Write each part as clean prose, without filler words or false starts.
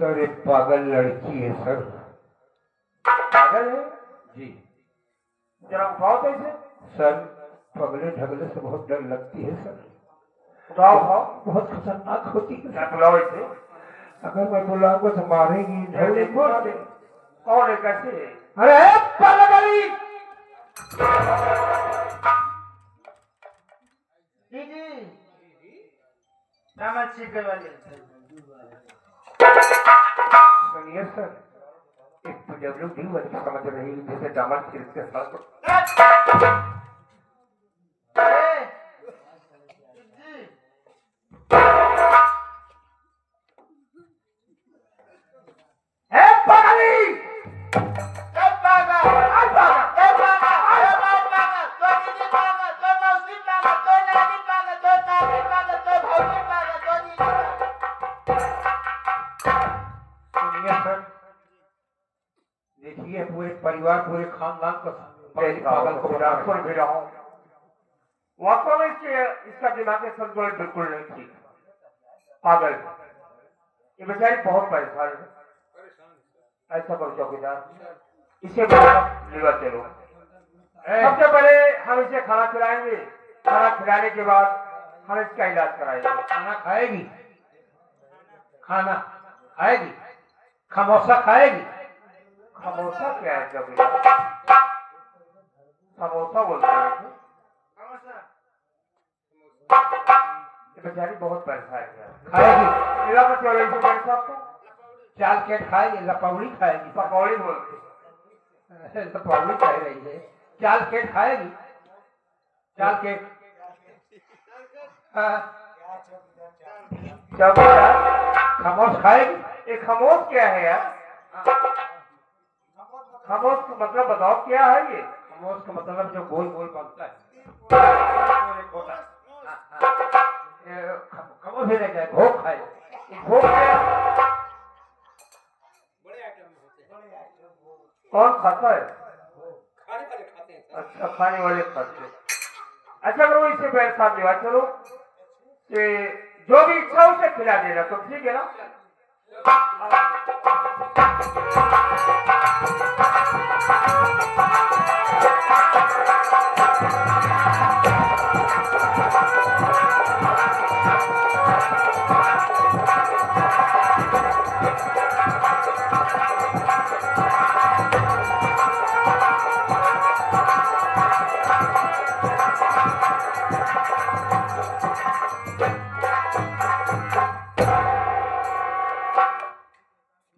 Sir एक पागल लड़की है सर। पागल है जी जरा उठाओ तो इसे। सर पगले ढगले से बहुत डर लगती है सर। उठाओ उठाओ। बहुत खतरनाक होती है क्या बुलाओ इसे। अगर मैं बुलाऊंगा तो मारेगी। कौन है कैसे है? अरे पागल जी नाम सीख वाले सुनिए सर एक PWD वाली समझ रही जैसे दामन खींच के साथ देखिए पूरे परिवार पूरे खानदान को पागल को सुन भी रहा हूँ। वास्तव में इसका दिमाग में संतुलन बिल्कुल नहीं ठीक। पागल ये बेचारी बहुत परेशान है। ऐसा करो चौकीदार इसे लेवा चलो। सबसे पहले हम इसे खाना खिलाएंगे। खाना खिलाने के बाद हम इसका इलाज कराएंगे। खाना खाएगी खाना खाएगी खमोसा खाएगी। समोसा क्या है चौकीदार? समोसा बोलते हैं बेचारी बहुत परेशान है। खाएगी मेरा मतलब है सबको चाल केट खाएगी लपौड़ी खाएगी। पकौड़ी बोलते लपौड़ी कह रही है चाल केट खाएगी चाल केट। चौकीदार खमोश खाएगी। ये खमोश क्या है यार? खमोश का मतलब बताओ क्या है ये? खमोश का मतलब जो गोल गोल बनता है खमोश ही नहीं जाए भोग खाए। भोग क्या? कौन खाता है? अच्छा खाने वाले खाते हैं। अच्छा करो इसे मेरे साथ लेवा चलो कि जो भी इच्छा उसे खिला देना तो ठीक है ना?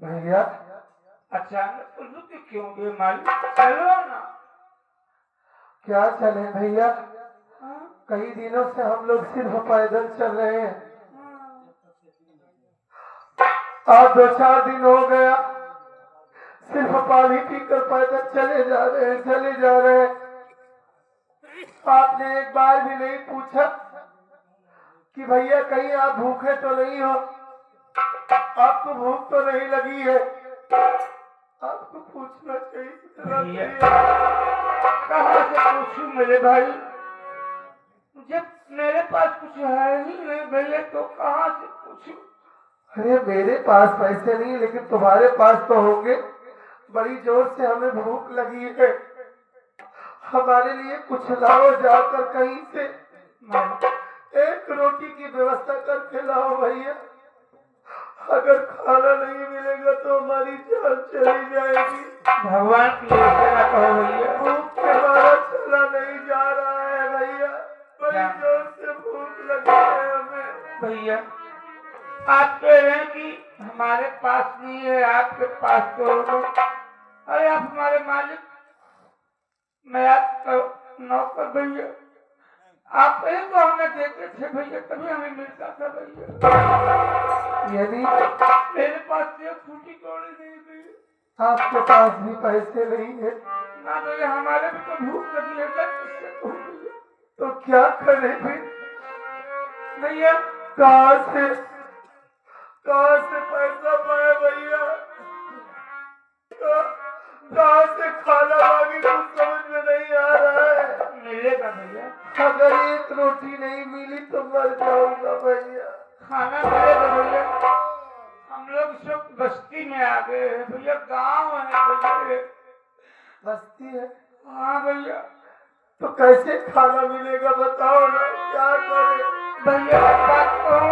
भैया अचानक रुक क्यों गए मालिक? चलो ना। क्या चले भैया कई दिनों से हम लोग सिर्फ पैदल चल रहे हैं। आज 2-4 दिन हो गया सिर्फ पानी पीकर पैदल चले जा रहे हैं। आपने एक बार भी नहीं पूछा कि भैया कहीं आप भूखे तो नहीं हो। आपको भूख तो नहीं लगी है? आपको पूछना चाहिए। कहाँ से पूछूं मेरे भाई? जब मेरे पास कुछ है ही नहीं भैया तो कहाँ से पूछूं? अरे मेरे पास पैसे नहीं लेकिन तुम्हारे पास तो होंगे। बड़ी जोर से हमें भूख लगी है। हमारे लिए कुछ लाओ जाकर कहीं से। एक रोटी की व्यवस्था करके लाओ भैया। अगर खाना नहीं मिलेगा तो हमारी जान चली जाएगी। भगवान की सेवा करो भैया। भूख के मारा चला नहीं जा रहा है भैया। बड़ी जोर से भूख लगी है हमें। भैया आप कह रहे हैं कि हमारे पास नहीं है आपके पास तो होगा। अरे आप हमारे मालिक मैं आपका नौकर भैया। आप ही तो हमें देते थे भैया तभी हमें मिलता था भैया। यदि मेरे पास एक फूटी कौड़ी नहीं भैया। आपके पास भी पैसे नहीं है ना भैया, हमारे भी तो भूख लगी है, किससे कहूं भैया? तो क्या करें फिर? भैया कहाँ से पैसा पाए भैया? कहाँ से खाना मांगे कुछ समझ में नहीं आ रहा है। मिलेगा भैया, अगर एक रोटी नहीं मिली तो मर जाऊंगा भैया। खाना मिलेगा भैया। हम लोग सब बस्ती में आ गए हैं भैया, गाँव है भैया। बस्ती है? हाँ भैया। तो कैसे खाना मिलेगा बताओ ना, क्या करें? भैया बात कहो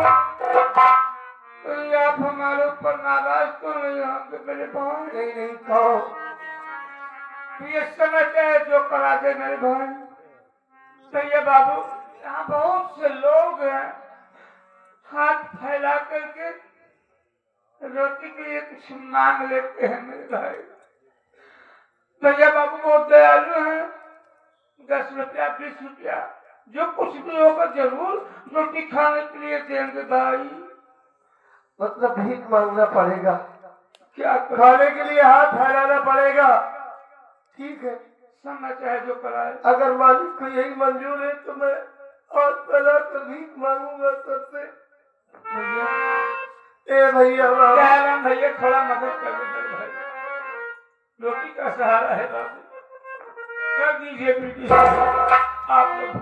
तो आप हमारे ऊपर नाराज तो नहीं होंगे मेरे भाई? नहीं कहो। ये समय चाहे जो करा दे मेरे भाई। भैया बाबू, यहाँ बहुत से लोग हैं, हाथ फैला करके रोटी के लिए कुछ मांग लेते हैं मेरे भाई। भैया बाबू बहुत दयालु हैं, 10 रुपया 20 रुपया जो कुछ भी होगा जरूर रोटी खाने के लिए देंगे भाई। मतलब भीख मांगना पड़ेगा? क्या खाने के लिए हाथ फैलाना पड़ेगा? ठीक है, समय चाहे जो कराए। अगर मालिक को यही मंजूर है तो मैं हाथ फैला कर भीख मांगूंगा सबसे। भैया ए भैया भैया थोड़ा मदद कर दे मेरे भाई, रोटी का सहारा है बाबू, कर दीजिए प्लीज आप लोग।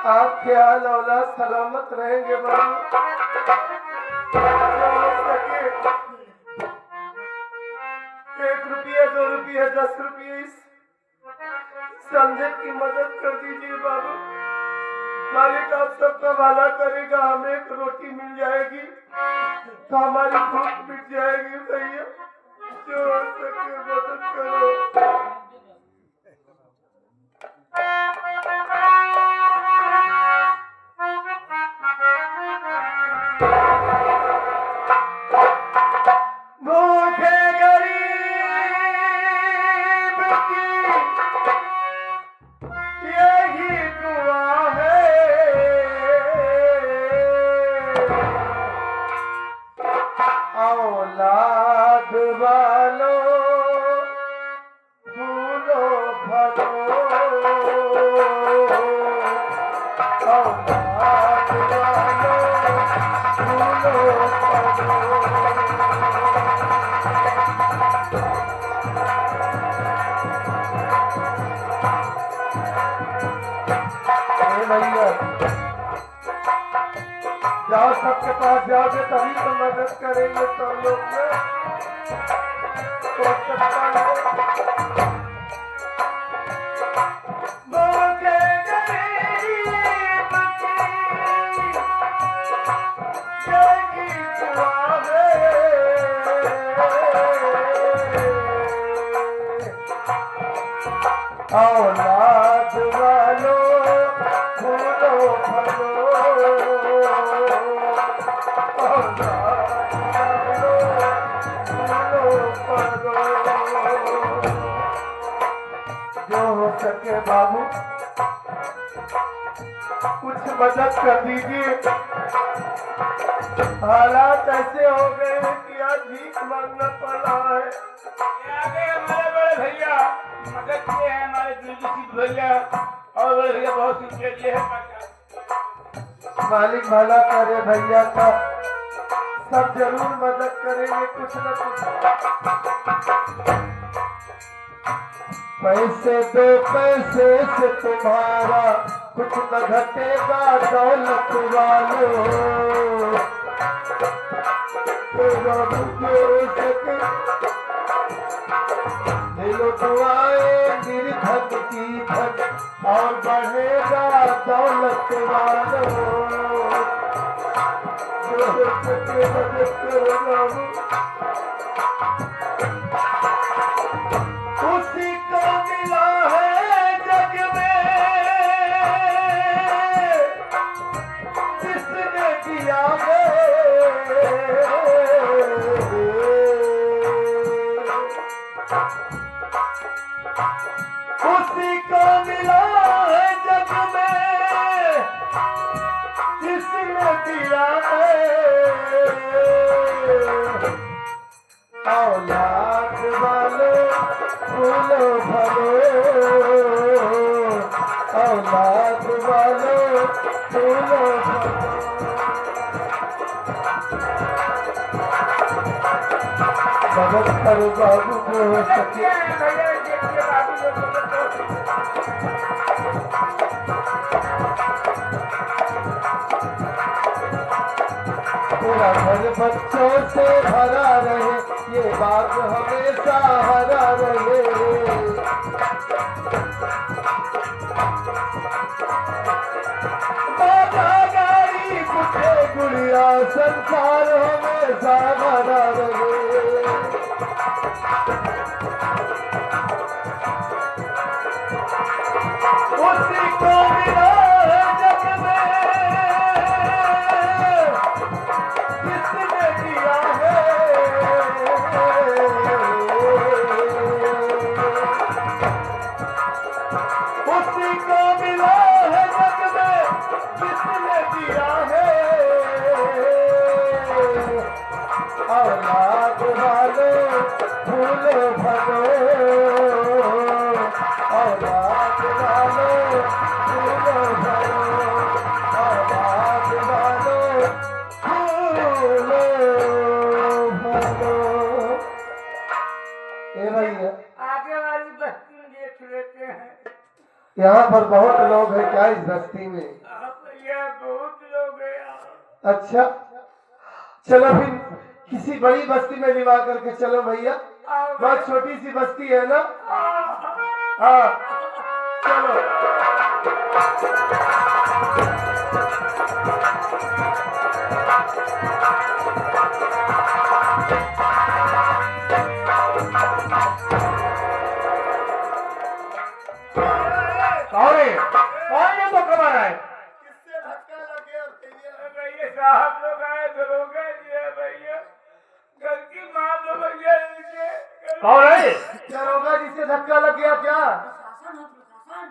आपके हाल औलाद सलामत रहेंगे बाबू। एक रुपया 2 रुपया 10 रुपये इस संजय की मदद कर दीजिए बाबू। मालिक आप सबका भला करेगा, हमें एक रोटी मिल जाएगी तो हमारी भूख मिट जाएगी। भैया जो हो सके मदद करो। भूखे गरीब की यही दुआ है, औलाद वालों फूलो फलो, औलाद वालों फूलो फलो। भैया जाओ, सबके पास जाओगे तभी तो मदद करेंगे सब लोग में। तो सकता है भूखे गरीब की यही दुआ है, औलाद वालों फूलो फलो, औलाद वालों फूलो फलो। जो हो सके बाबू कुछ मदद कर दीजिए। हालात ऐसे हो गए हैं कि आज भीख मांगना पड़ रहा है। आगे हमारे बड़े भैया मदद किए हैं, हमारे दिलजीत भैया और बड़े भैया बहुत सिंसियर है। मालिक भला करे भैया का, सब जरूर मदद करेंगे कुछ न कुछ। पैसे 2 पैसे से तुम्हारा कुछ न घटेगा दौलत वालों। दिलो दुआएं निर्धन की धन और बढ़ेगा दौलत वालों। जो हो सके मदद करो बाबू। उसी को मिला है जग में जिसने दिया है, उसी को मिला है जग में जिसने दिया है। औलाद फूलो मदद करो बाबू को सके। भैया देखिए बाबू लोग पूरा घर बच्चों से भरा रहे, ये बात हमेशा हरा रहे। बाबा गाड़ी कुत्ते गुड़िया संसार हमेशा भरा रहे। उसी को मिला जग में किसने दिया है, उसी को मिला है जग में किसने दिया है। औलाद वाले फूल भरो, औलाद वाले फूल भरो, औलाद वाले फूल भरो। ए भैया आगे वाली बस्ती में देख लेते हैं। यहाँ पर बहुत लोग हैं क्या इस बस्ती में? भैया बहुत लोग हैं यहाँ। अच्छा चलो फिर किसी बड़ी बस्ती में निभा करके चलो भैया। आओ बहुत छोटी सी बस्ती है ना। हाँ चलो। कौन है? कौन ये तो कमा रहा है? किससे धक्का लग गया भैया? भैया साहब लोग आए, दरोगा जी है भैया। घर की माँ तो भैया इनके कौन है? दरोगा जी से धक्का लग गया क्या? प्रशासन है, प्रशासन।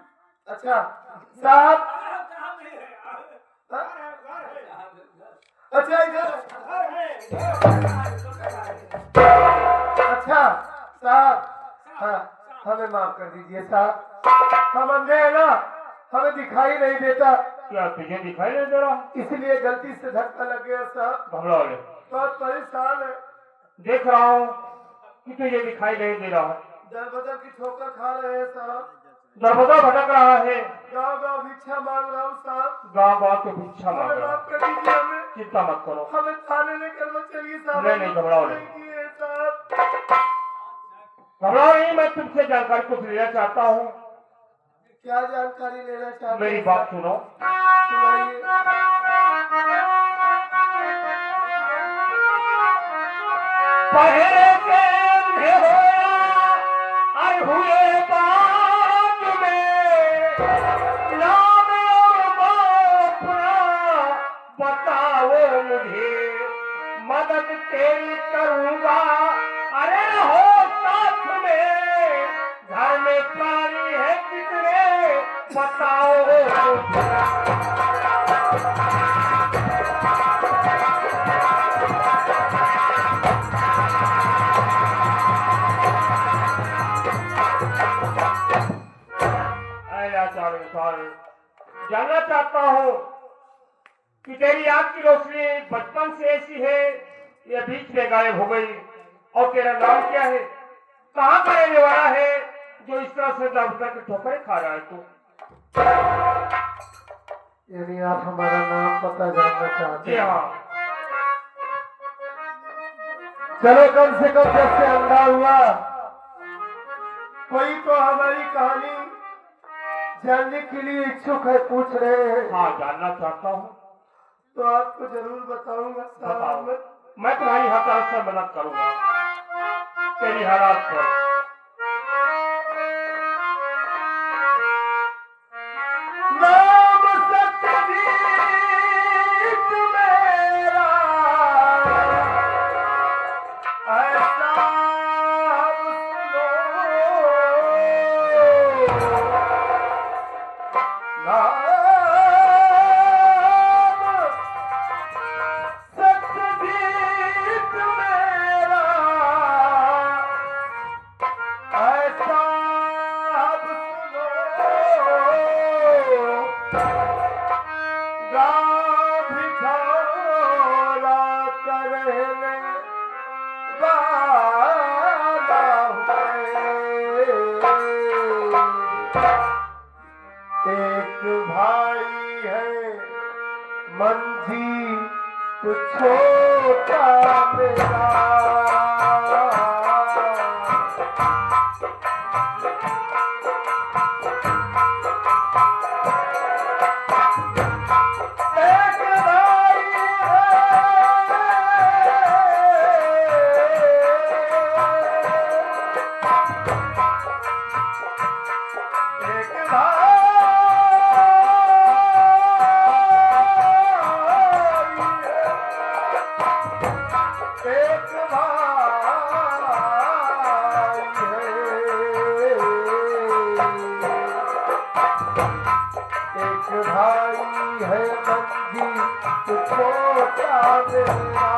अच्छा साहब। हाँ? अच्छा इधर। अच्छा साहब, हाँ हमें माफ कर दीजिए साहब, हम अंधे हैं ना, हमें दिखाई नहीं देता, क्या तुझे दिखाई नहीं दे रहा? इसलिए गलती से धक्का लग गया साहब। घबराओ ले। बहुत परेशान है, देख रहा हूँ कि तुझे दिखाई नहीं दे रहा। दर बदर की ठोकर खा रहे हैं साहब। दरबदर भटक रहा है, गाँव गाँव भिक्षा मांग रहा हूँ साहब। गाँव गाँव तो भिक्षा मांग हमें रहा। माफ कर दीजिए, हमें चिंता मत करो। हमें थाने लेकर मत चलिए साहब। नहीं, घबराओ नहीं। किए साहब। घबराओ नहीं, मैं तुमसे जानकारी कुछ लेना चाहता हूँ। क्या जानकारी लेना चाहते हैं? मेरी बात सुनो। सुनाइए। पहरे के अंधे होया आए हुए बात में, नाम और अपना बताओ मुझे, मदद तेरी करूँगा। अरे हो साथ में, घर में प्राणी है कितने बताओ मुझे। जानना चाहता हूँ कि तेरी आँख की रोशनी बचपन से ऐसी है या बीच में गायब हो गई, और तेरा नाम क्या है? कहाँ का रहने वाला है जो इस तरह से दबदब के ठोकरें खा रहा है तू? यानी आप हमारा नाम पता जानना चाहते जी हैं? हाँ। चलो कम से कम जब से अंधा हुआ कोई तो हमारी कहानी जानने के लिए इच्छुक है, पूछ रहे हैं। हाँ, जानना चाहता हूँ। तो आपको जरूर बताऊंगा बताओ। साहब। मैं तुम्हारी हर तरफ से मदद करूंगा तेरी हालात पर। नाम सत्यजीत मेरा, ऐसा सुनो। नाम सत्यजीत मेरा, एक भाई है मंजी तो छोटा मेरा, एक भाई है, एक भाई एक भाई है मंजी तो छोटा मेरा,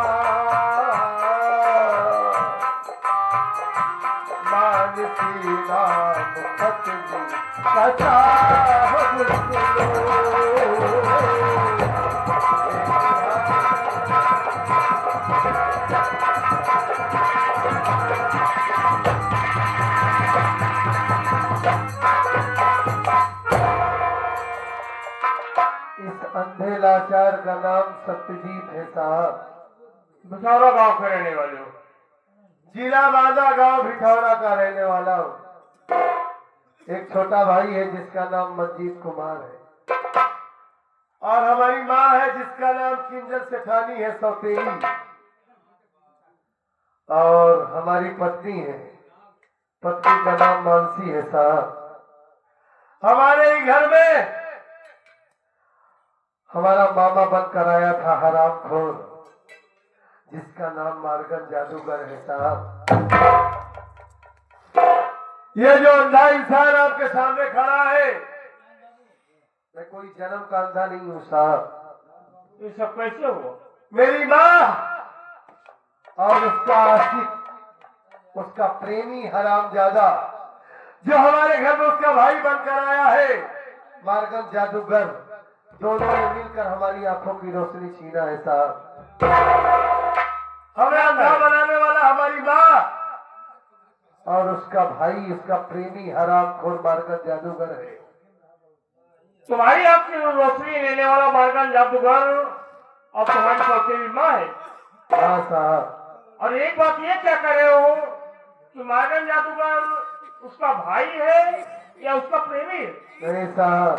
मानसी नाम पत्नी कथा इस अंधे लाचार का नाम सत्यजीत है साहब। बिछौरा गांव के रहने वाले हो? जिला बांदा गांव भिठौरा का रहने वाला हूँ। एक छोटा भाई है जिसका नाम मंजीत कुमार है, और हमारी माँ है जिसका नाम किंजल सेठानी है सौतेली, और हमारी पत्नी है, पत्नी का नाम मानसी है साहब। हमारे ही घर में हमारा मामा बनकर आया था हरामखोर, जिसका नाम मार्गन जादूगर है साहब। ये जो अंधा इंसान आपके सामने खड़ा है, मैं कोई जन्म का अंधा नहीं हूँ साहब। ये सब कैसे हुआ? मेरी माँ और उसका आशिक, उसका प्रेमी हरामजादा, जो हमारे घर में उसका भाई बनकर आया है मार्गन जादूगर, दोनों ने मिलकर हमारी आंखों की रोशनी छीना है साहब। हमें अंधा बनाने वाला हमारी माँ और उसका भाई, उसका प्रेमी हरामखोर मार्गन जादूगर है। तुम्हारी आंख की रोशनी लेने वाला मार्गन जादूगर और तुम्हारी सौतेली माँ है? हाँ साहब। और एक बात ये क्या कर रहे हो कि मार्गन जादूगर उसका भाई है या उसका प्रेमी है? नहीं साहब,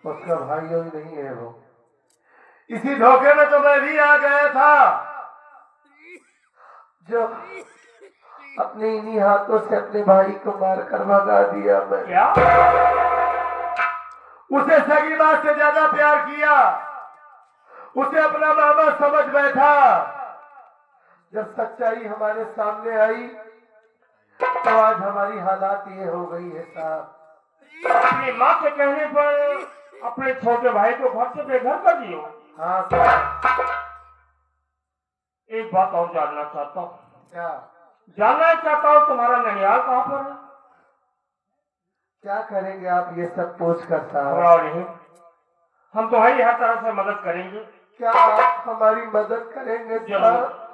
उसका भाई ही नहीं है वो। इसी धोखे में तो मैं भी आ गया था, जो अपने इन्हीं हाथों से अपने भाई को मारकर भगा दिया मैं। क्या? उसे सगी माँ से ज्यादा प्यार किया, उसे अपना मामा समझ बैठा। जब सच्चाई हमारे सामने आई तो आज हमारी हालात ये हो गई है साहब। अपनी माँ के कहने पर अपने छोटे भाई को घर से बेघर कर दियो? हाँ साहब। एक बात और जानना चाहता हूँ। क्या जानना चाहता हूँ तुम्हारा ननिहाल कहाँ पर है? क्या करेंगे आप ये सब पूछ कर साहब? घबराओ नहीं, हम तुम्हारी हर तरह से मदद करेंगे। क्या आप हमारी मदद करेंगे साहब?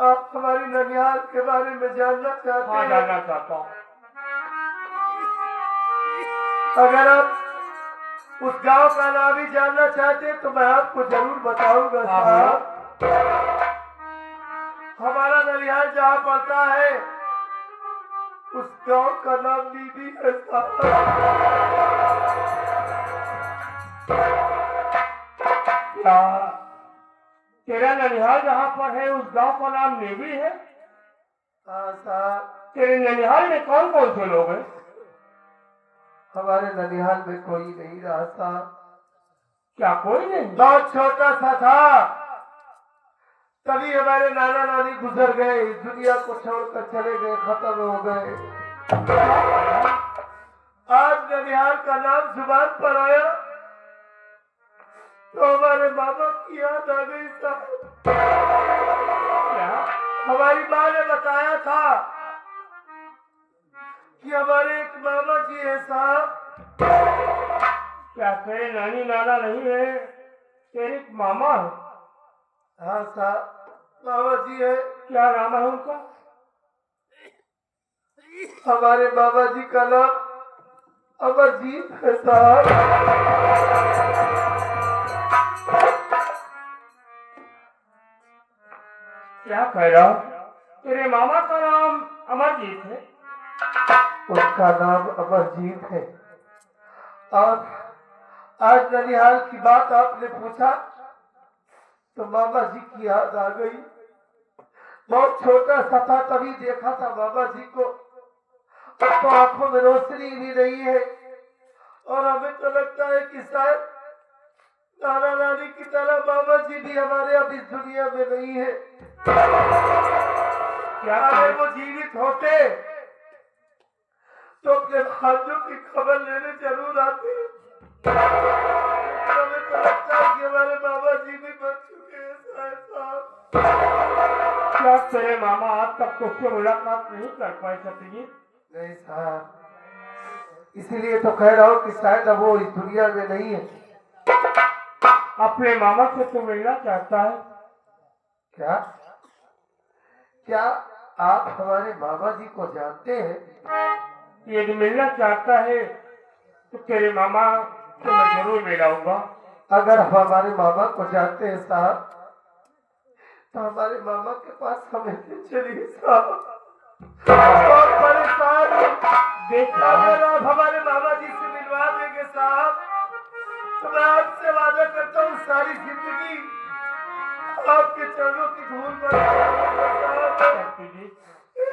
आप हमारी ननिहाल के बारे में जानना चाहते हाँ, हैं? जानना चाहता हूँ। अगर आप उस गांव का नाम ही जानना चाहते हैं तो मैं आपको जरूर बताऊंगा साहब। हमारा ननिहाल जहाँ पड़ता है उस गांव का नाम नीदी है साहब। क्या तेरा ननिहाल जहाँ पर है उस गांव का नाम नेवी है? हाँ साहब। तेरे ननिहाल में कौन कौन से लोग हैं? हमारे ननिहाल में कोई नहीं रहा साहब। क्या कोई नहीं? बहुत छोटा सा था, तभी हमारे नाना नानी गुजर गए, इस दुनिया को छोड़कर चले गए, खत्म हो गए। आज ननिहाल का नाम जुबान पर आया तो हमारे मामा की याद आ गई साहब। क्या? हमारी माँ ने बताया था कि हमारे एक मामा जी है साहब। क्या तेरे नानी नाना नहीं है, तेरे एक मामा है? हाँ साहब, मामा जी है। क्या नाम है उनका? हमारे मामा जी का नाम अमरजीत है साहब। क्या कह रहा हो? तेरे मामा का नाम अमरजीत है? उनका नाम अमरजीत है। और आज ननिहाल की बात आपने पूछा तो मामा जी की याद आ गई। बहुत छोटा सा था तभी देखा था मामा जी को। अब तो आंखों में रोशनी भी नहीं है और हमें तो लगता है कि शायद नाना नानी की तरह मामा जी भी हमारे अब इस दुनिया में नहीं है। क्या अगर वो जीवित होते तो अपने भाइयों की खबर लेने जरूर आते। हमें तो लगता है कि हमारे मामा जी भी मर चुके हैं साहब। क्या तेरे मामा आज तक तुझसे मुलाकात नहीं कर पाए सत्यजीत? नहीं साहब, इसीलिए तो कह रहा हूँ कि शायद अब वो इस दुनिया में नहीं है। अपने मामा से तू मिलना चाहता है? क्या क्या आप हमारे मामा जी को जानते हैं? यदि मिलना चाहता है तो तेरे मामा से मैं जरूर मिलाऊंगा। अगर हम हमारे मामा को जानते हैं साहब तो हमारे मामा के पास हमें ले चलिए साहब। बहुत परेशान हूं। अगर आप हमारे मामा जी से मिलवा देंगे साहब तो मैं आपसे वादा करता हूँ सारी जिंदगी आपके चरणों की धूल पर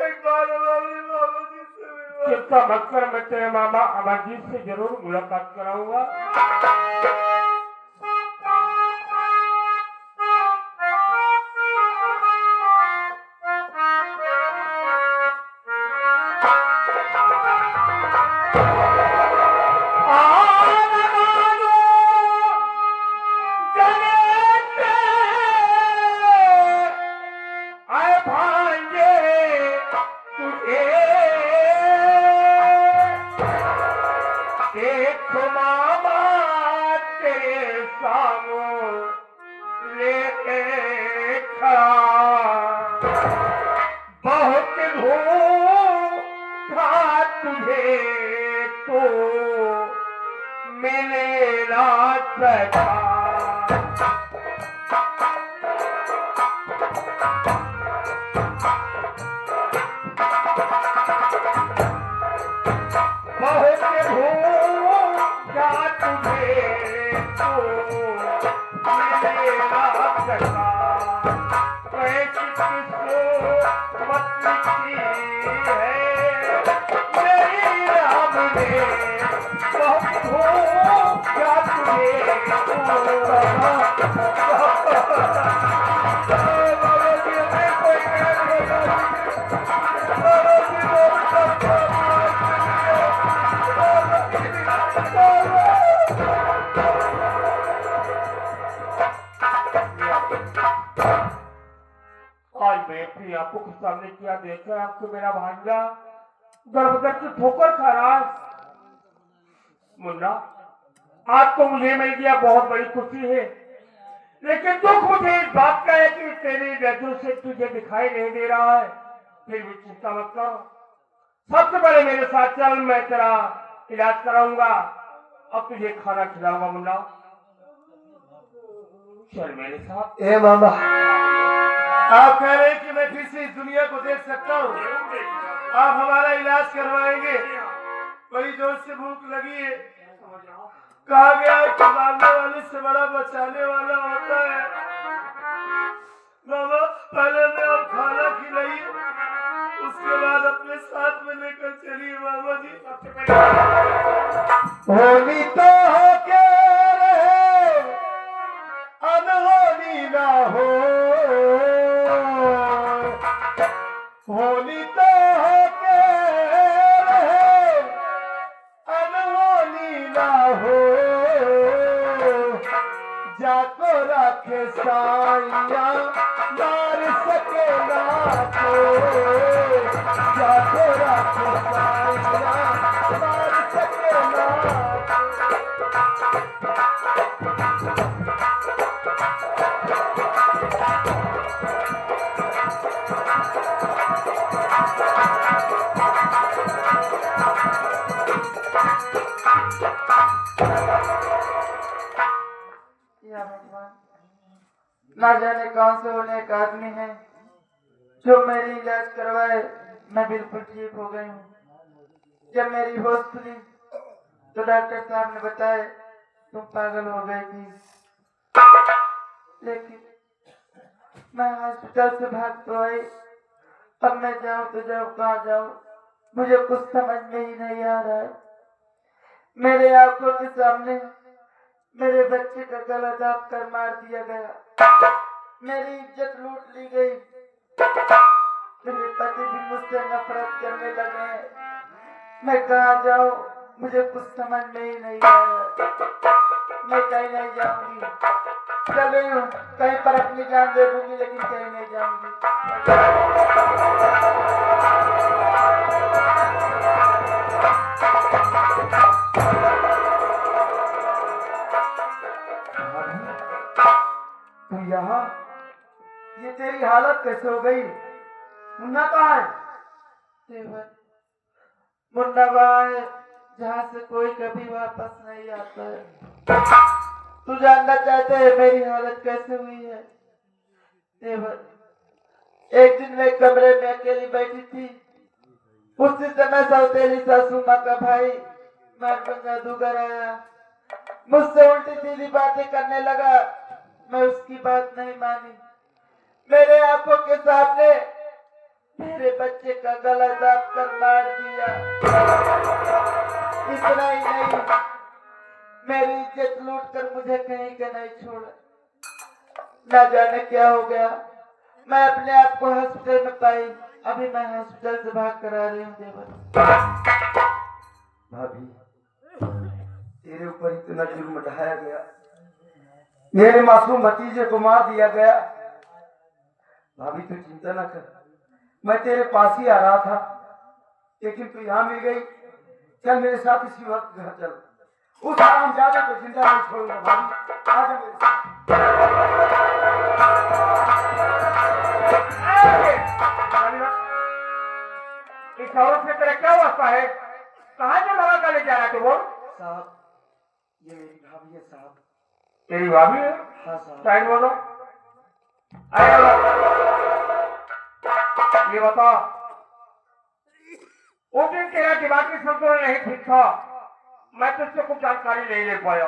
एक बार हमारे मामा जी से मिलवा। चिंता मत कर, मैं तेरे मामा अमरजीत से जरूर मुलाकात कराऊंगा। आपको के सामने क्या देख रहा है? आपको मेरा भांजा गर्भगत की ठोकर खा रहा है। मुन्ना, आज तो मुझे मिल गया, बहुत बड़ी खुशी है, लेकिन दुख मुझे इस बात का है कि तेरी नजरों से तुझे दिखाई नहीं दे रहा है। फिर भी चिंता मत कर, सबसे पहले मेरे साथ चल, मैं तेरा इलाज कराऊंगा, अब तुझे खाना खिलाऊंगा। मुन्ना चल मेरे साथ। ए मामा, आप कह रहे हैं कि मैं फिर से इस दुनिया को देख सकता हूँ? आप हमारा इलाज करवाएंगे? बड़ी जोर से भूख लगी है। कहा गया है कि मारने वाले से बड़ा बचाने वाला होता है। मामा, पहले मैं आप खाना खिलाइए, उसके बाद अपने साथ में लेकर चलिए। मामा जी, होनी तो हो के रहे, अनहोनी ना हो। होनी तो हो के रहे, अनहोनी ना हो। जाको रखे साइया मार सके ना को। जाको रखे साइया मार सके ना या भगवान, ना जाने कौन से होने एक आदमी है जो मेरी इलाज करवाए, मैं बिल्कुल ठीक हो गई हूँ। जब मेरी होश खुली तो डॉक्टर साहब ने बताया तुम पागल हो गई थी, लेकिन मैं हॉस्पिटल से भाग तो आई। अब मैं जाऊं तो जाऊं, कहाँ जाऊं, मुझे कुछ समझ में ही नहीं आ रहा है। मेरे आंखों के सामने मेरे बच्चे का गला दाब कर मार दिया गया, मेरी इज्जत लूट ली गई, मेरे पति भी मुझसे नफरत करने लगे हैं। मैं कहाँ जाऊं, मुझे कुछ समझ में ही नहीं आ रहा। मैं कहीं नहीं जाऊंगी, चल रही हूँ कहीं पर अपनी जान दे दूंगी, लेकिन कहीं नहीं जाऊंगी। तू यहाँ, ये तेरी हालत कैसे हो गई? मुन्ना कहाँ है? देवर, मुन्ना वहाँ है जहाँ से कोई कभी वापस नहीं आता है। तू जानना चाहते है मेरी हालत कैसे हुई है? देवर, एक दिन मैं कमरे में अकेली बैठी थी, उसी समय सौतेली सासू माँ का भाई मारकन जादूगर आया, मुझसे उल्टी सीधी बातें करने लगा। मैं उसकी बात नहीं मानी, मेरे आंखों के सामने मेरे बच्चे का गला दाब कर मार दिया। इतना ही नहीं, मेरी इज्जत लूट कर मुझे कहीं का नहीं छोड़ा। ना जाने क्या हो गया, मैं अपने आप को हॉस्पिटल में पाई। अभी मैं हॉस्पिटल से भाग कर आ रही हूँ। देवर भाभी, तेरे ऊपर इतना जुर्म ढाया गया, मेरे मासूम भतीजे को मार दिया गया। भाभी तू चिंता ना कर, मैं तेरे पास ही आ रहा था, लेकिन तू यहाँ मिल गई। चल मेरे साथ इसी वक्त घर चल, उस हरामजादे को जिंदा नहीं छोड़ूंगा। भाभी आजा मेरे साथ। इस औरत से तेरा क्या वास्ता है? कहाँ से भगा कर ले जा रहा है तू? बोल साहब, ये मेरी भाभी है साहब। तेरी भाभी है? हाँ साहब। साइड बोलो। ये बता, उस दिन तेरा दिमागी संतुलन नहीं ठीक था, मैं तुझसे कुछ जानकारी नहीं ले पाया।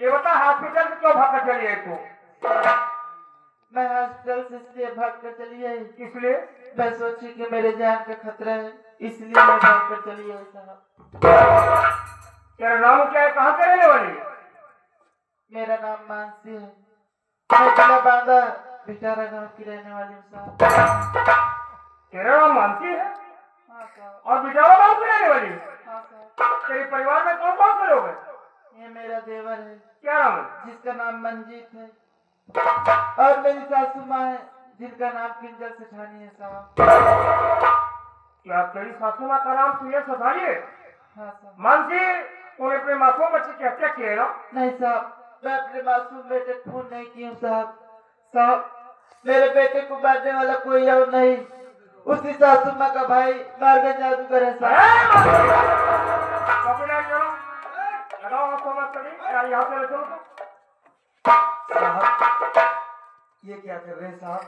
ये बता, हॉस्पिटल से क्यों भाग कर चली है तू? मैं हॉस्पिटल से इसलिए भाग कर चली आई, इसलिए मैं सोची कि मेरे जान का खतरा है, इसलिए मैं भाग कर चली आई साहब। तेरा नाम क्या है? कहाँ के रहने वाली है? मेरा नाम मानसी है, मैं जिला बांदा बिचारा गांव की रहने वाली हूँ साहब। तेरा नाम मानसी है? हाँ साहब। और बिचारा गांव की रहने वाली है? हाँ साहब। तेरे परिवार में कौन कौन से लोग हैं? ये मेरा देवर है। क्या नाम है? जिसका नाम मंजीत है, और मेरी सासू माँ है जिनका नाम किंजल सेठानी है साहब। क्या तेरी सासू माँ का नाम किंजल सेठानी है? हाँ साहब। मानसी, तूने अपने मासूम बच्चे की हत्या की है ना? नहीं साहब, मैं अपने मासूम बेटे को खून नहीं की हूँ साहब। साहब, मेरे बेटे को मारने वाला कोई और नहीं, उसी सासू माँ का भाई मारगन जादूगर है साहब। लगाओ हाथों में कड़ी, यहाँ से ले चलो। साहब, ये क्या कर रहे हैं साहब?